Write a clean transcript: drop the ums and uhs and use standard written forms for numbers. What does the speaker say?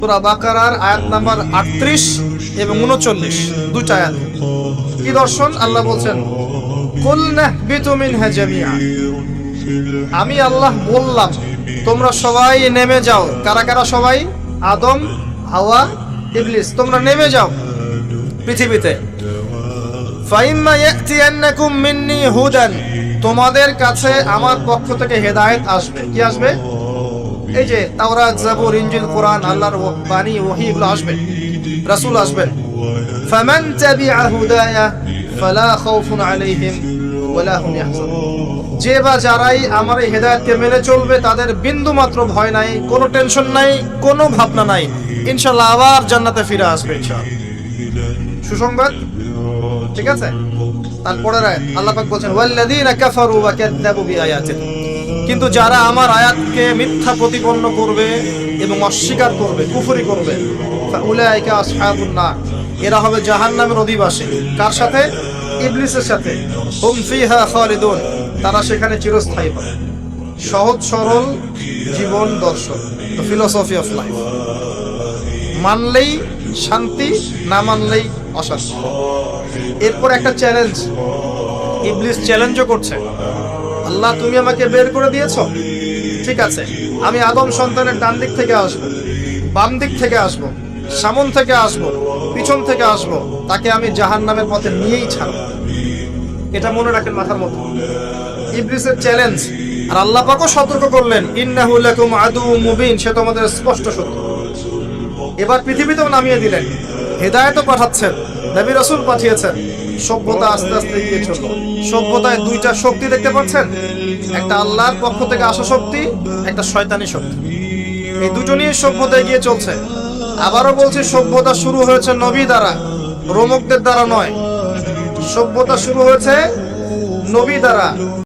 সূরা বাকারার আয়াত নাম্বার 38 এবং 39 দুইটা আয়াত। কি দর্শন? আল্লাহ বলছেন কুল নাহবিতু মিনহা জামিআ, আমি আল্লাহ বললাম তোমরা সবাই নেমে যাও। কারা কারা সবাই? আদম, হাওয়া, ইবলিস, তোমরা নেমে যাও পৃথিবীতে। ফাইম্মা ইয়াতিয়ান্নাকুম মিন্নি হুদান, তোমাদের কাছে আমার পক্ষ থেকে হেদায়েত আসবে। কি আসবে? এই যে তাওরাত, জাবুর, ইনজিল, কোরআন, আল্লাহর বাণী, ওহী, এগুলো আসবে, রাসূল আসবেন। ফামান তাবিআ হুদায়া ফালা খাউফুন আলাইহিম ওয়ালা হুম ইয়াহজানুন, যে বা যারাই আমার এই হেদায়েতকে মেনে চলবে তাদের বিন্দু মাত্র ভয় নাই, কোনো টেনশন নাই, কোনো ভাবনা নাই, ইনশাআল্লাহ আবার জান্নাতে ফিরে আসবে ইনশাআল্লাহ। সুসংবাদ, ঠিক আছে? তারপরের আয়াত আল্লাহ পাক বলেন ওয়াল্লাযীনা কাফারু ওয়া কাযযাবু বিআয়াতিনা, কিন্তু যারা আমার আয়াতকে মিথ্যা প্রতিপন্ন করবে এবং অস্বীকার করবে, কুফরি করবে, ফাউলাইকা আসহাবুন নার, এরা হবে জাহান্নামের অধিবাসী। কার সাথে? ইবলিসের সাথে। হুম ফিহা খালিদুন, তারা সেখানে চিরস্থায়ী হবে। সহজ সরল জীবন দর্শন, দ্য ফিলোসফি অফ লাইফ। মানলেই শান্তি, না মানলেই অশান্তি। এরপর একটা চ্যালেঞ্জ, ইবলিস চ্যালেঞ্জও করছে, আল্লাহ তুমি আমাকে বের করে দিয়েছো, ঠিক আছে, আমি আদম সন্তানের ডান দিক থেকে আসবো, বাম দিক থেকে আসবো, সামন থেকে আসবো, পিছন থেকে আসবো, তাকে আমি জাহান্নামের পথে নিয়েই ছাড়বো। এটা মনে রাখেন মাথার মধ্যে, ইবলিসের চ্যালেঞ্জ। আর আল্লাহ পাকও সতর্ক করলেন ইন্নাহু লাকুম আদুউম মুবিন, সে তোমাদের স্পষ্ট শত্রু। এবার পৃথিবীতেও নামিয়ে দিলেন, হেদায়েতও পাঠাচ্ছেন, নবী রাসূল পাঠিয়েছেন। সভ্যতা আস্তে আস্তে এগিয়ে চলল। সভ্যতায় দুইটা শক্তি দেখতে পাচ্ছেন, একটা আল্লাহর পক্ষ থেকে আসা শক্তি, একটা শয়তানি শক্তি। এই দুজনই সভ্যতা এগিয়ে চলছে। আবারও বলছি, সভ্যতা শুরু হয়েছে নবী দ্বারা, রোমকদের দ্বারা নয়। সভ্যতা শুরু হয়েছে নবী দ্বারা।